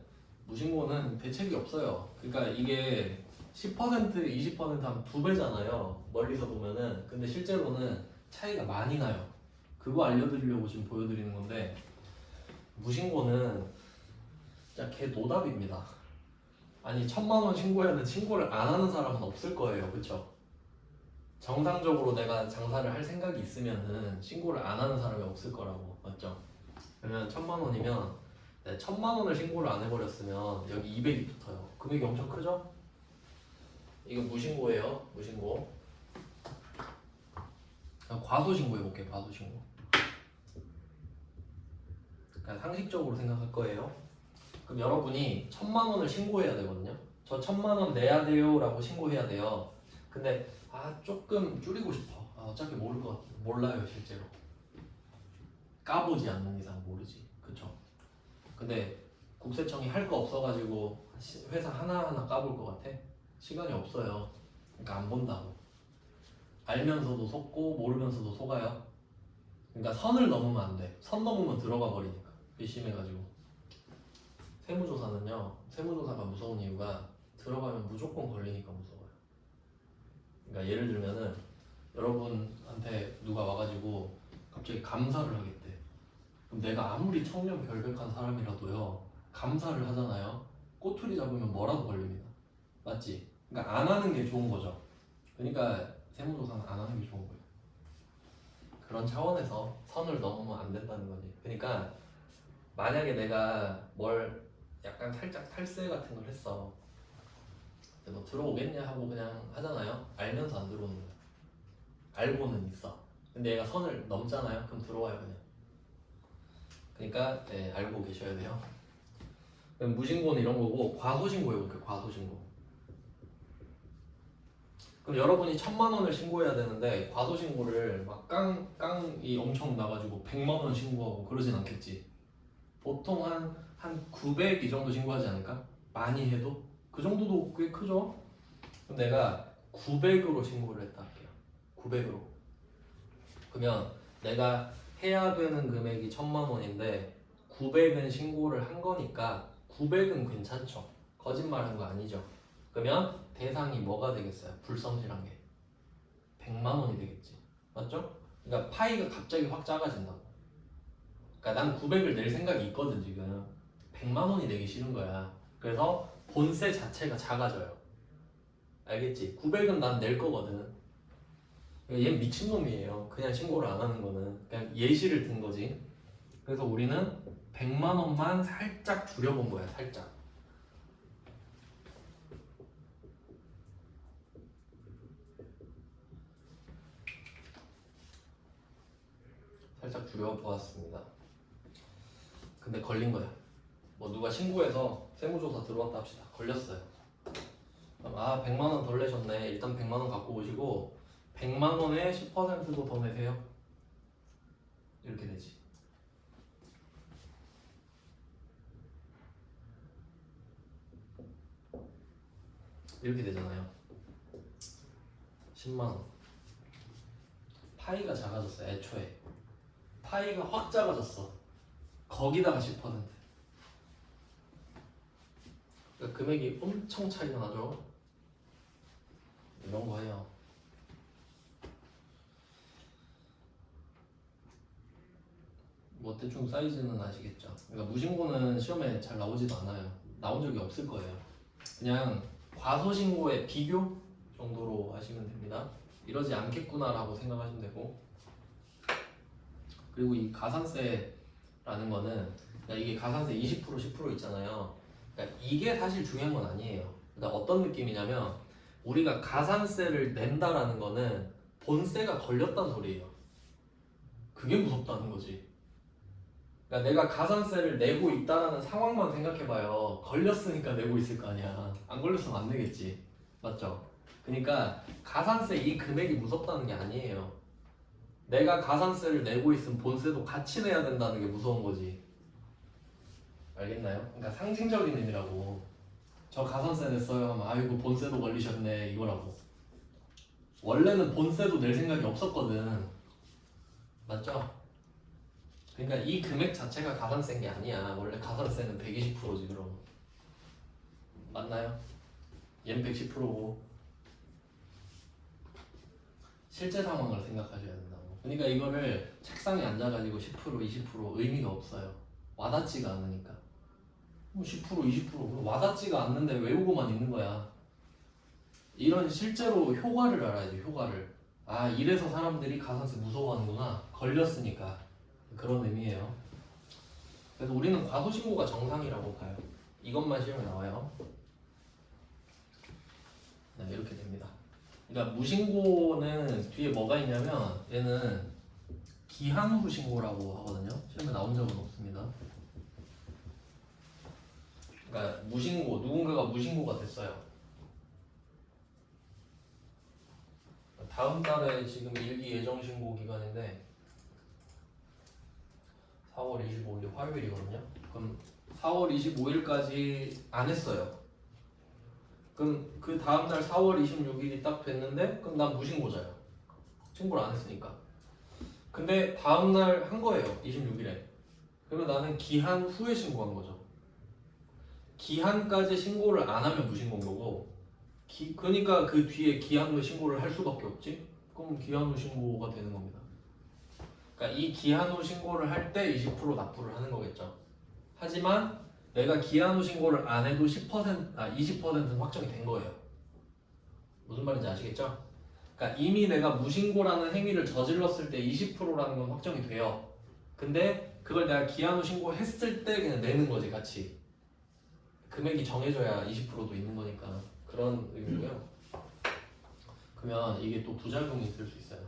[SPEAKER 1] 대책이 없어요. 그러니까 이게 10%, 20% 하면 2배잖아요. 멀리서 보면은. 근데 실제로는 차이가 많이 나요. 그거 알려드리려고 지금 보여드리는 건데 무신고는 진짜 개 노답입니다. 아니 1,000만 원 신고해야 되는데 신고를 안 하는 사람은 없을 거예요. 그쵸? 정상적으로 내가 장사를 할 생각이 있으면은 신고를 안 하는 사람이 없을 거라고. 맞죠? 그러면 1,000만 원이면 1,000만 원을 신고를 안 해버렸으면 여기 200이 붙어요. 금액이 엄청 크죠? 이거 무신고예요. 무신고. 과소신고 해볼게요. 과소신고. 그러니까 상식적으로 생각할 거예요. 그럼 여러분이 1,000만 원을 신고해야 되거든요. 저 1,000만 원 내야 돼요 라고 신고해야 돼요. 근데 조금 줄이고 싶어. 어차피 모를 것 같아. 몰라요 실제로. 까보지 않는 이상 모르지. 그쵸? 근데 국세청이 할 거 없어가지고 회사 하나하나 까볼 것 같아? 시간이 없어요. 그러니까 안 본다고. 알면서도 속고 모르면서도 속아요. 그러니까 선을 넘으면 안 돼. 선 넘으면 들어가 버리니까. 괘씸해가지고. 세무조사는요. 세무조사가 무서운 이유가 들어가면 무조건 걸리니까 무서워요. 그러니까 예를 들면은 여러분한테 누가 와가지고 갑자기 감사를 하겠대. 그럼 내가 아무리 청렴결백한 사람이라도요. 감사를 하잖아요. 꼬투리 잡으면 뭐라도 걸립니다. 맞지? 그러니까 안 하는 게 좋은 거죠. 그러니까 세무조사는 안 하는 게 좋은 거예요. 그런 차원에서 선을 넘으면 안 된다는 거지. 그러니까 만약에 내가 뭘 약간 살짝 탈세 같은 걸 했어. 너 들어오겠냐 하고 그냥 하잖아요. 알면서 안 들어오는 거야. 알고는 있어. 근데 얘가 선을 넘잖아요. 그럼 들어와요 그냥. 그러니까 알고 계셔야 돼요. 그럼 무신고는 이런 거고 과소신고 해볼게요. 과소신고. 그럼 여러분이 1,000만 원을 신고해야 되는데 과소신고를 막 깡이 엄청 나가지고 100만 원 신고하고 그러진 않겠지. 보통 한 900 이 정도 신고하지 않을까? 많이 해도? 그 정도도 꽤 크죠? 그럼 내가 900으로 신고를 했다 할게요. 900으로. 그러면 내가 해야 되는 금액이 1000만 원인데 900은 신고를 한 거니까 900은 괜찮죠. 거짓말한 거 아니죠. 그러면 대상이 뭐가 되겠어요? 불성실한 게 100만 원이 되겠지. 맞죠? 그러니까 파이가 갑자기 확 작아진다고. 그러니까 난 900을 낼 생각이 있거든 지금. 100만 원이 내기 싫은 거야. 그래서 본세 자체가 작아져요. 알겠지? 900은 난 낼 거거든. 얘 미친놈이에요. 그냥 신고를 안 하는 거는. 그냥 예시를 든 거지. 그래서 우리는 100만 원만 살짝 줄여본 거야. 살짝. 살짝 줄여보았습니다. 근데 걸린 거야. 뭐 누가 신고해서 세무조사 들어왔다 합시다. 걸렸어요. 그럼 100만 원 덜 내셨네. 일단 100만 원 갖고 오시고 100만 원에 10%도 더 내세요. 이렇게 되지. 이렇게 되잖아요. 10만 원. 파이가 작아졌어. 애초에 파이가 확 작아졌어. 거기다가 10%. 그러니까 금액이 엄청 차이가 나죠. 이런 거 해요. 뭐 대충 사이즈는 아시겠죠? 그러니까 무신고는 시험에 잘 나오지도 않아요. 나온 적이 없을 거예요. 그냥 과소신고의 비교 정도로 하시면 됩니다. 이러지 않겠구나라고 생각하시면 되고. 그리고 이 가산세라는 거는 그러니까 이게 가산세 20% 10% 있잖아요. 그러니까 이게 사실 중요한 건 아니에요. 그러니까 어떤 느낌이냐면 우리가 가산세를 낸다라는 거는 본세가 걸렸다는 소리예요. 그게 무섭다는 거지. 그러니까 내가 가산세를 내고 있다라는 상황만 생각해봐요. 걸렸으니까 내고 있을 거 아니야. 안 걸렸으면 안 내겠지. 맞죠? 그러니까 가산세 이 금액이 무섭다는 게 아니에요. 내가 가산세를 내고 있으면 본세도 같이 내야 된다는 게 무서운 거지. 알겠나요? 그러니까 상징적인 의미라고. 저 가산세 냈어요 하면 아이고 본세도 걸리셨네 이거라고. 원래는 본세도 낼 생각이 없었거든. 맞죠? 그러니까 이 금액 자체가 가산세인 게 아니야. 원래 가산세는 120%지 그럼. 맞나요? 얘는 110%고 실제 상황을 생각하셔야 된다고. 그러니까 이거를 책상에 앉아가지고 10% 20% 의미가 없어요. 와닿지가 않으니까. 10% 20% 와닿지가 않는데 외우고만 있는 거야. 이런 실제로 효과를 알아야지. 효과를. 이래서 사람들이 가산세 무서워하는구나. 걸렸으니까. 그런 의미예요. 그래서 우리는 과소신고가 정상이라고 봐요. 이것만 시험에 나와요. 네, 이렇게 됩니다. 그러니까 무신고는 뒤에 뭐가 있냐면 얘는 기한 후 신고라고 하거든요. 시험에 나온 적은 없습니다. 그러니까 무신고, 누군가가 무신고가 됐어요. 다음 달에 지금 일기 예정 신고 기간인데 4월 25일 화요일이거든요. 그럼 4월 25일까지 안 했어요. 그럼 그 다음날 4월 26일이 딱 됐는데 그럼 난 무신고자예요. 신고를 안 했으니까. 근데 다음날 한 거예요. 26일에. 그러면 나는 기한 후에 신고한 거죠. 기한까지 신고를 안 하면 무신고인 거고 그러니까 그 뒤에 기한 후에 신고를 할 수밖에 없지? 그럼 기한 후 신고가 되는 겁니다. 그러니까 이 기한 후 신고를 할 때 20% 납부를 하는 거겠죠. 하지만 내가 기한 후 신고를 안 해도 20%는 확정이 된 거예요. 무슨 말인지 아시겠죠? 그러니까 이미 내가 무신고라는 행위를 저질렀을 때 20%라는 건 확정이 돼요. 근데 그걸 내가 기한 후 신고했을 때 그냥 내는 거지 같이. 금액이 정해져야 20%도 있는 거니까 그런 의미고요. 그러면 이게 또 부작용이 있을 수 있어요.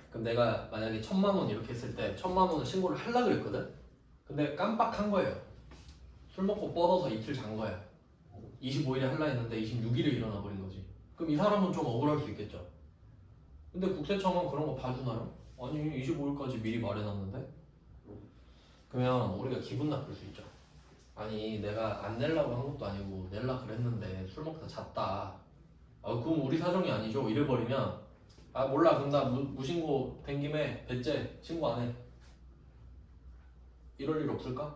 [SPEAKER 1] 그럼 내가 만약에 1000만 원 이렇게 했을 때 1000만 원을 신고를 하려고 그랬거든? 근데 깜빡한 거예요. 술 먹고 뻗어서 이틀 잔 거야. 25일에 하려 했는데 26일에 일어나 버린 거지. 그럼 이 사람은 좀 억울할 수 있겠죠. 근데 국세청은 그런 거 봐주나요? 아니 25일까지 미리 말해놨는데? 그러면 우리가 기분 나쁠 수 있죠. 아니 내가 안 내려고 한 것도 아니고 내려 그랬는데 술 먹다 잤다. 그럼 우리 사정이 아니죠. 이래버리면 아 몰라 그럼 나 무신고 된 김에 배째 신고 안 해. 이럴 일 없을까?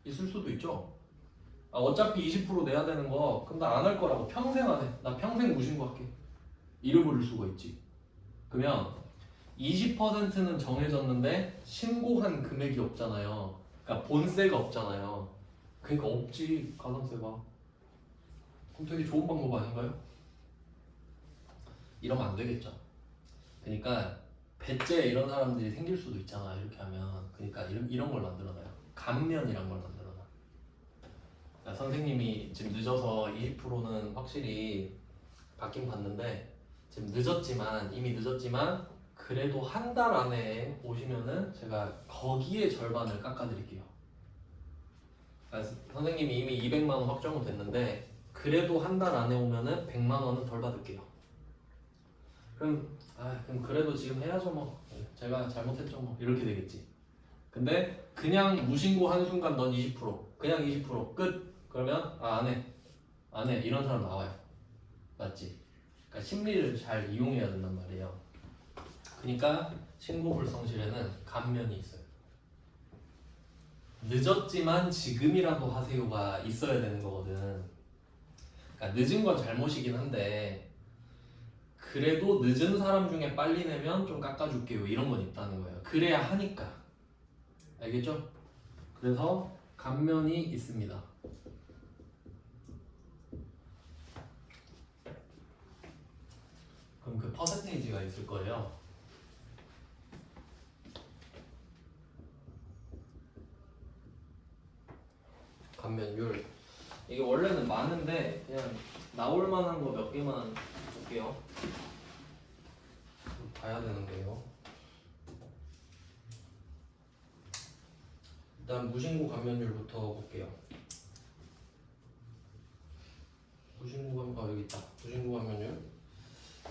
[SPEAKER 1] 있을 수도 있죠. 아 어차피 20% 내야 되는 거 그럼 나 안 할 거라고 평생 안 해. 나 평생 무신고 할게. 잃어버릴 수가 있지. 그러면 20%는 정해졌는데 신고한 금액이 없잖아요. 그러니까 본세가 없잖아요. 그러니까 없지 가산세가. 그럼 되게 좋은 방법 아닌가요? 이러면 안 되겠죠. 그러니까 배째 이런 사람들이 생길 수도 있잖아 이렇게 하면. 그러니까 이런 걸 만들어놔요. 감면이란 걸 만들어놔. 그러니까 선생님이 지금 늦어서 20%는 확실히 받긴 받는데 지금 늦었지만 이미 늦었지만 그래도 한 달 안에 오시면은 제가 거기에 절반을 깎아드릴게요. 그러니까 선생님이 이미 200만 원 확정은 됐는데 그래도 한 달 안에 오면은 100만 원은 덜 받을게요. 그럼 그래도 지금 해야죠 뭐. 제가 잘못했죠 뭐 이렇게 되겠지. 근데 그냥 무신고 하는 순간 넌 20% 그냥 20% 끝. 그러면 안 해 이런 사람 나와요. 맞지? 그러니까 심리를 잘 이용해야 된단 말이에요. 그러니까 신고 불성실에는 감면이 있어요. 늦었지만 지금이라도 하세요가 있어야 되는 거거든. 그러니까 늦은 건 잘못이긴 한데 그래도 늦은 사람 중에 빨리 내면 좀 깎아줄게요 이런 건 있다는 거예요. 그래야 하니까. 알겠죠? 그래서 감면이 있습니다. 그럼 그 퍼센테이지가 있을 거예요. 감면율. 이게 원래는 많은데 그냥 나올 만한 거 몇 개만 볼게요. 봐야 되는데요. 일단 무신고 감면율부터 볼게요. 무신고 감면 여기 있다. 무신고 감면율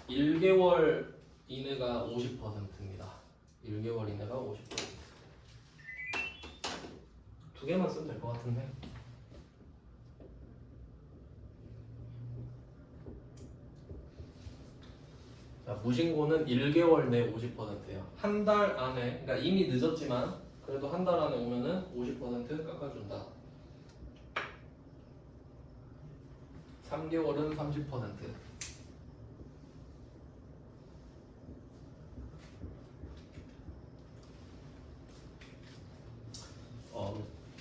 [SPEAKER 1] 1개월 이내가 50%입니다. 1개월 이내가 50%. 두 개만 쓰면 될 것 같은데. 자, 무신고는 1개월 내 50%예요. 한 달 안에, 그러니까 이미 늦었지만 그래도 한 달 안에 오면은 50% 깎아준다. 3개월은 30%.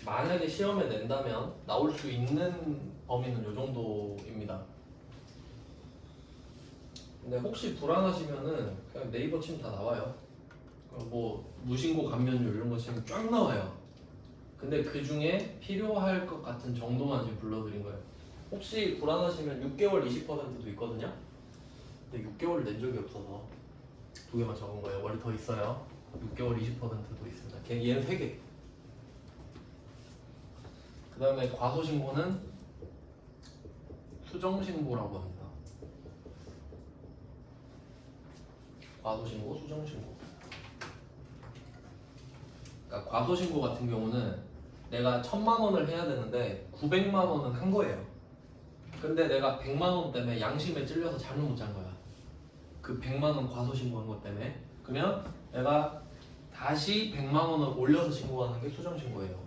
[SPEAKER 1] 만약에 시험에 낸다면 나올 수 있는 범위는 이 정도입니다. 근데 혹시 불안하시면은 그냥 네이버 치면 다 나와요. 뭐 무신고 감면율 이런 거 치면 쫙 나와요. 근데 그 중에 필요할 것 같은 정도만 지금 불러드린 거예요. 혹시 불안하시면 6개월 20%도 있거든요. 근데 6개월 낸 적이 없어서 두 개만 적은 거예요. 원래 더 있어요. 6개월 20%도 있습니다. 얘는 3개. 그 다음에 과소신고는 수정신고라고 합니다. 과소신고, 수정신고. 그러니까 과소신고 같은 경우는 내가 1000만 원을 해야 되는데 900만 원은 한 거예요. 근데 내가 100만 원 때문에 양심에 찔려서 잘못 못 잔 거야. 그 100만 원 과소신고한 것 때문에. 그러면 내가 다시 100만 원을 올려서 신고하는 게 수정신고예요.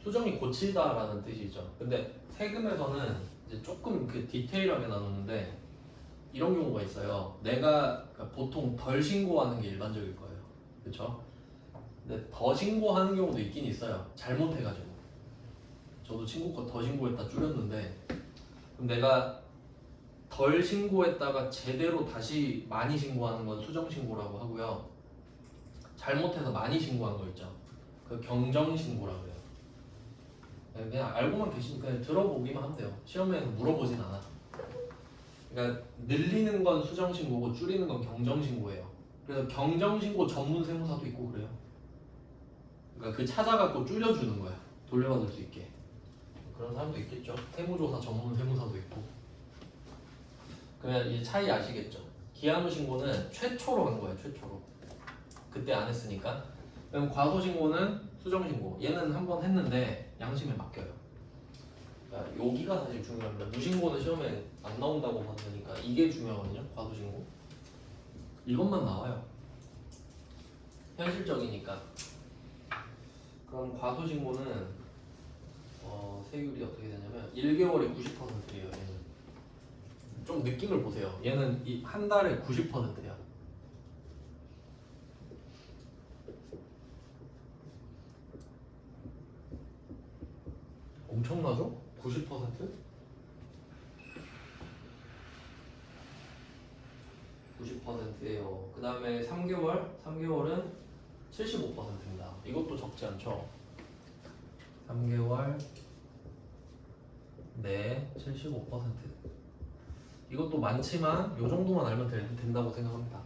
[SPEAKER 1] 수정이 고치다라는 뜻이죠. 근데 세금에서는 이제 조금 그 디테일하게 나누는데 이런 경우가 있어요. 내가 그러니까 보통 덜 신고하는 게 일반적일 거예요. 그렇죠? 근데 더 신고하는 경우도 있긴 있어요. 잘못해가지고. 저도 친구 거 더 신고했다 줄였는데 그럼 내가 덜 신고했다가 제대로 다시 많이 신고하는 건 수정 신고라고 하고요. 잘못해서 많이 신고한 거 있죠. 그 경정 신고라고 해요. 그냥 알고만 계시니까 그냥 들어보기만 하면 돼요. 시험에는 물어보진 않아. 그러니까 늘리는 건 수정 신고고 줄이는 건 경정 신고예요. 그래서 경정 신고 전문 세무사도 있고 그래요. 그러니까 그 찾아갖고 줄여주는 거야. 돌려받을 수 있게. 그런 사람도 있겠죠. 세무조사 전문 세무사도 있고. 그러면 이제 차이 아시겠죠? 기한후 신고는 최초로 한 거예요. 최초로. 그때 안 했으니까. 그럼 과소 신고는 수정 신고. 얘는 한 번 했는데 양심에 맡겨요. 여기가 사실 중요합니다. 무신고는 시험에 안 나온다고 봤으니까 이게 중요하거든요. 과도신고. 이것만 나와요. 현실적이니까. 그럼 과도신고는 세율이 어떻게 되냐면 1개월에 90%예요. 얘는 좀 느낌을 보세요. 얘는 한 달에 90%야. 엄청나죠? 90%? 90%예요. 그 다음에 3개월은 75%입니다. 이것도 적지 않죠? 3개월 네 75%. 이것도 많지만 이 정도만 알면 된다고 생각합니다.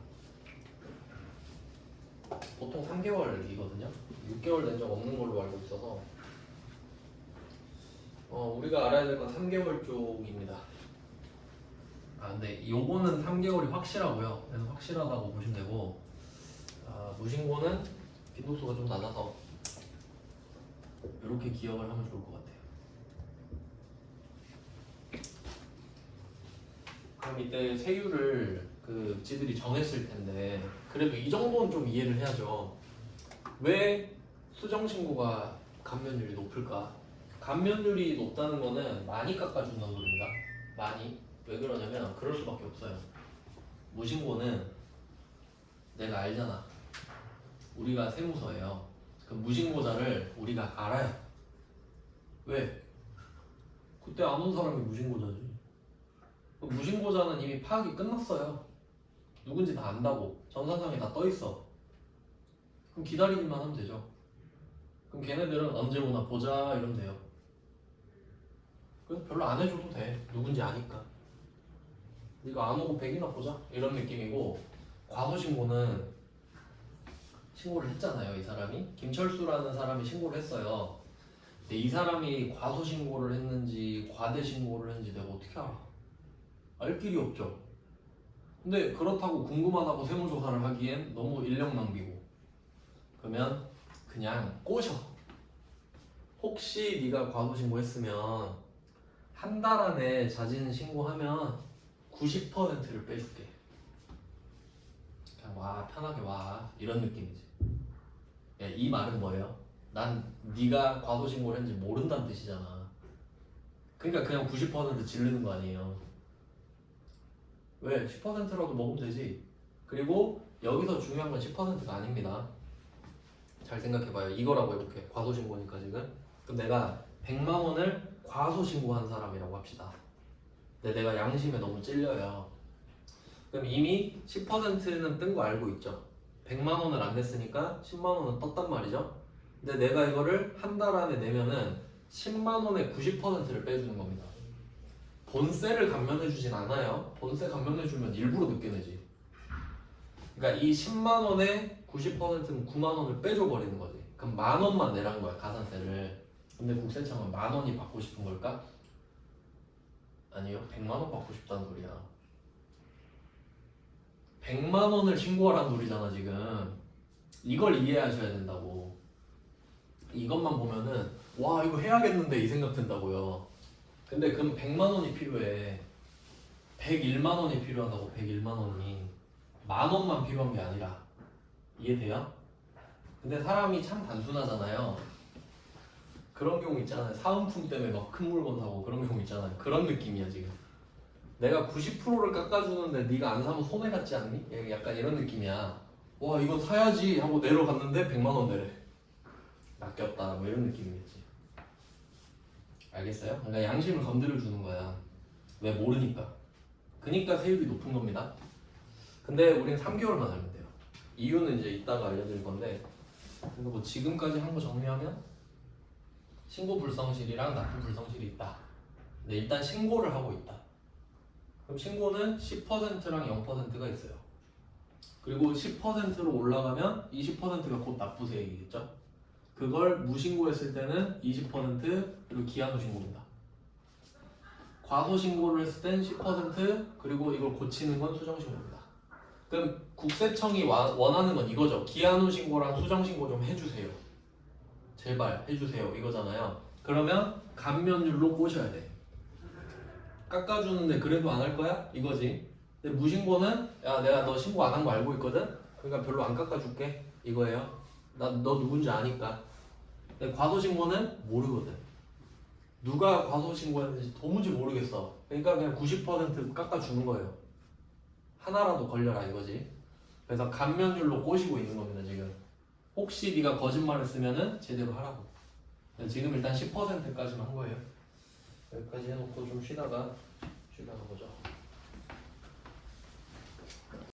[SPEAKER 1] 보통 3개월이거든요. 6개월 된 적 없는 걸로 알고 있어서 우리가 알아야 될 건 3개월 쪽입니다. 근데 요거는 3개월이 확실하고요. 그래서 확실하다고 보시면 되고 무신고는 빈도수가 좀 낮아서 이렇게 기억을 하면 좋을 것 같아요. 그럼 이때 세율을 지들이 정했을 텐데 그래도 이 정도는 좀 이해를 해야죠. 왜 수정신고가 감면율이 높을까? 감면율이 높다는 거는 많이 깎아준다는 소리입니다. 많이. 왜 그러냐면 그럴 수밖에 없어요. 무신고는 내가 알잖아. 우리가 세무서예요. 그 무신고자를 우리가 알아요. 왜? 그때 안 온 사람이 무신고자지. 무신고자는 이미 파악이 끝났어요. 누군지 다 안다고. 전산상에 다 떠있어. 그럼 기다리기만 하면 되죠. 그럼 걔네들은 언제 오나 보자 이러면 돼요. 그래서 별로 안 해줘도 돼. 누군지 아니까. 네가 안 오고 100이나 보자 이런 느낌이고, 과소신고는 신고를 했잖아요. 이 사람이 김철수라는 사람이 신고를 했어요. 근데 이 사람이 과소신고를 했는지 과대신고를 했는지 내가 어떻게 알아? 알 길이 없죠. 근데 그렇다고 궁금하다고 세무조사를 하기엔 너무 인력 낭비고. 그러면 그냥 꼬셔. 혹시 네가 과소신고했으면 한 달 안에 자진 신고하면 90%를 빼줄게. 그냥 와, 편하게 와, 이런 느낌이지. 야, 이 말은 뭐예요? 난 네가 과소신고를 했는지 모른다는 뜻이잖아. 그러니까 그냥 90% 지르는 거 아니에요. 왜? 10%라도 먹으면 되지. 그리고 여기서 중요한 건 10%가 아닙니다. 잘 생각해봐요. 이거라고 해볼게. 과소신고니까 지금. 그럼 내가 100만 원을 과소신고한 사람이라고 합시다. 근데 내가 양심에 너무 찔려요. 그럼 이미 10%는 뜬 거 알고 있죠. 100만 원을 안 냈으니까 10만 원은 떴단 말이죠. 근데 내가 이거를 한 달 안에 내면은 10만 원의 90%를 빼주는 겁니다. 본세를 감면해주진 않아요. 본세 감면해주면 일부러 늦게 내지. 그러니까 이 10만 원의 90%는 9만 원을 빼줘버리는 거지. 그럼 만 원만 내란 거야, 가산세를. 근데 국세청은 만 원이 받고 싶은 걸까? 아니요, 100만 원 받고 싶다는 소리야. 100만 원을 신고하라는 소리잖아 지금. 이걸 이해하셔야 된다고. 이것만 보면은 와, 이거 해야겠는데 이 생각 든다고요. 근데 그럼 100만 원이 필요해. 101만 원이 필요하다고. 101만 원이 만 원만 필요한 게 아니라. 이해돼요? 근데 사람이 참 단순하잖아요. 그런 경우 있잖아요. 사은품 때문에 막 큰 물건 사고 그런 경우 있잖아요. 그런 느낌이야 지금. 내가 90%를 깎아주는데 네가 안 사면 손해 같지 않니? 약간 이런 느낌이야. 와, 이거 사야지 하고 내려갔는데 100만 원 내래. 낚였다 뭐 이런 느낌이겠지. 알겠어요? 그러니까 양심을 건드려 주는 거야. 왜? 모르니까. 그니까 세율이 높은 겁니다. 근데 우린 3개월만 알면 돼요. 이유는 이제 이따가 알려드릴 건데, 그래서 뭐 지금까지 한 거 정리하면 신고 불성실이랑 납부 불성실이 있다. 근데 일단 신고를 하고 있다. 그럼 신고는 10%랑 0%가 있어요. 그리고 10%로 올라가면 20%가 곧 납부세액이겠죠. 그걸 무신고했을 때는 20% 그리고 기한 후 신고입니다. 과소 신고를 했을 땐 10% 그리고 이걸 고치는 건 수정 신고입니다. 그럼 국세청이 원하는 건 이거죠. 기한 후 신고랑 수정 신고 좀 해주세요. 제발 해주세요 이거잖아요. 그러면 감면율로 꼬셔야 돼. 깎아주는데 그래도 안 할 거야? 이거지. 근데 무신고는 야 내가 너 신고 안 한 거 알고 있거든? 그러니까 별로 안 깎아줄게 이거예요. 나 너 누군지 아니까. 근데 과소신고는 모르거든. 누가 과소신고했는지 도무지 모르겠어. 그러니까 그냥 90% 깎아주는 거예요. 하나라도 걸려라 이거지. 그래서 감면율로 꼬시고 있는 겁니다 지금. 혹시 네가 거짓말을 쓰면은 제대로 하라고. 지금 일단 10%까지만 한 거예요. 여기까지 해놓고 좀 쉬다가 보자.